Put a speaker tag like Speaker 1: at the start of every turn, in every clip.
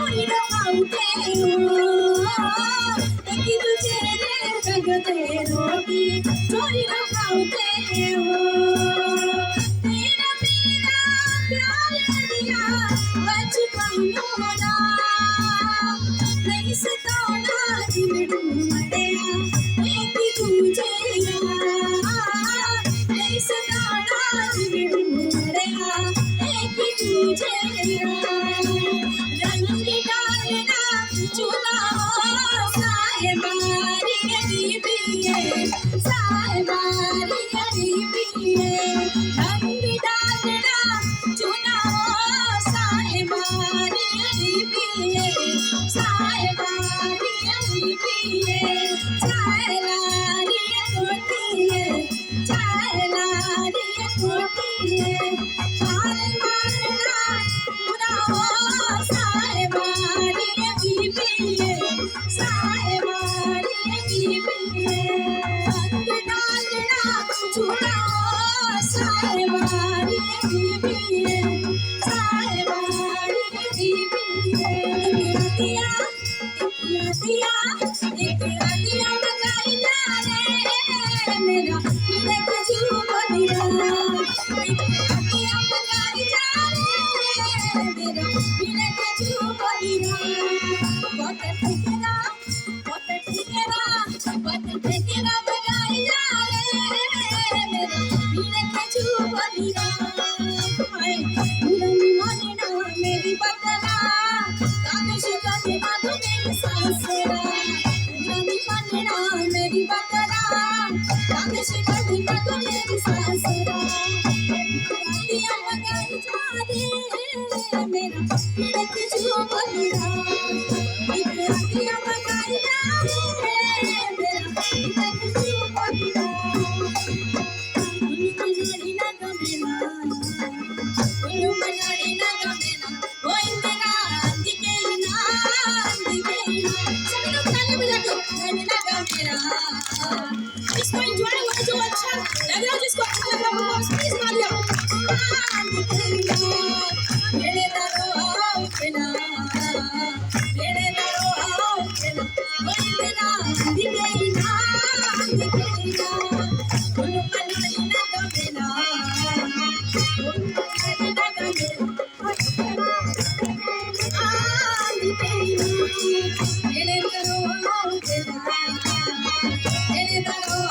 Speaker 1: चोरी रखाते हो कि तुझे जगते रोटी चोरी रखाते हो तेरा मेरा प्यार दिया बचपन होना नहीं सताना दिल ढूंढया एक तुझे नहीं सताना दिल ढूंढया एक तुझे रंग डालना चुना साहेबारी गरीबी है साहेबारी गरीबी है रंग डालना चुना साहेबारी गरीबी है साहेबारी गरीबी है चालारी कोठी है चालारी कोठी है चाल मारना पूरा हो साहेबारी गरीबी है साहेबारी गरीबी है रंग डालना चुना साहेबारी गरीबी है साहेबारी गरीबी है दिया एक दिया लगाई जा रे मेरा देख झूम दिया एक दिया लगाई जा रे मेरा देख झूम दिया बहुत ठेकेरा लगाई जा रे मेरा देख झूम दिया पुरानी मानना मेरी बदला कागज का दिमाग में सांसेरा पुरानी मानना मेरी बदला कागज का दिमाग में सांसेरा दिया लगाई जा रे मेरा देख झूम दिया दिया लगाई जा रे मेरा देख झूम दिया मनाड़ी ना गमेना मनाड़ी ना गमेना ओ इंदिरा दिखेना सभी लोग ताली बजा के मनाड़ी ना गमेना इसको एंजॉय हो जो अच्छा लग रहा है जिसको अच्छा लग रहा है प्लीज तालियां मेरे दरो केना मेरे दरो केना ओ इंदिरा दिखेना मनाड़ी ना गमेना मनाड़ी ना गमेना मेरे दरो केना मेरे दरो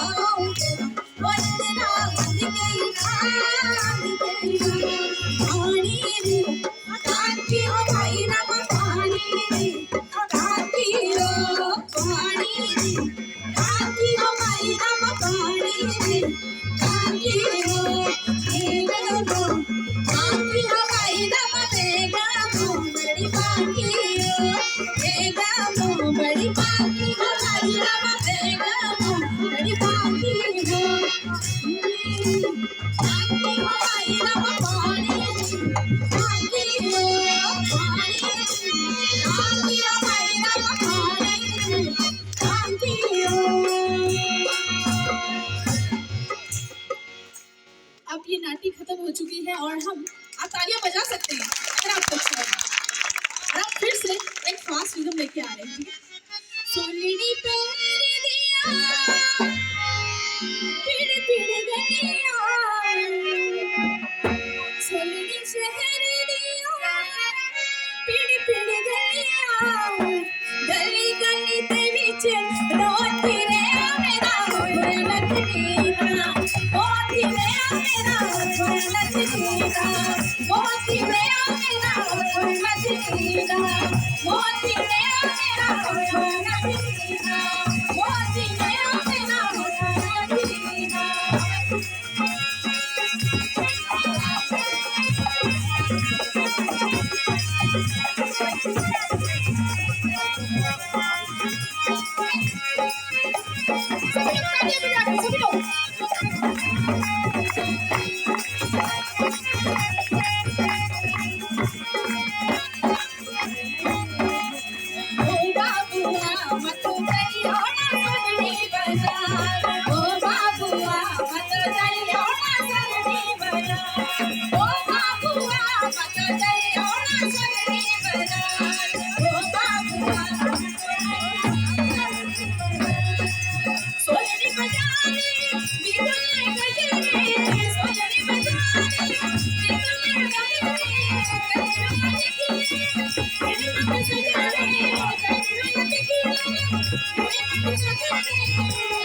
Speaker 1: केना ओ इंदिरा दिखेना पानी रे काटी हो भाई राम पानी रे काटी हो पानी रे काटी हो भाई राम पानी रे काटी हो तेरे को काटी हो भाई राम बेगा मो बड़ी बाकी हो बेगा मो बड़ी बाकी हो भाई राम बेगा मो बड़ी बाकी हो काटी हो भाई राम पानी काटी हो पानी काटी हो भाई राम पानी काटी हो अब ये नाटी खत्म हो चुकी है और हम आप तालियां बजा सकते हैं अगर आपको अच्छा लगा और आप फिर से एक फास्ट रिदम लेके आ रहे हैं ठीक है सोलड़ी पैर दिया पीड़ पीड़ गलिया सोलड़ी शहर दिया पीड़ पीड़ गलिया गली गली दे विच रोज फिरे मेरा होए लखनीदा बहुत ही मेरा होए लखनीदा बहुत ही मेरा होए लखनीदा बहुत ही मेरा होए लखनीदा बहुत ही मेरा होए लखनीदा सभी लोग Thank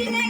Speaker 1: you.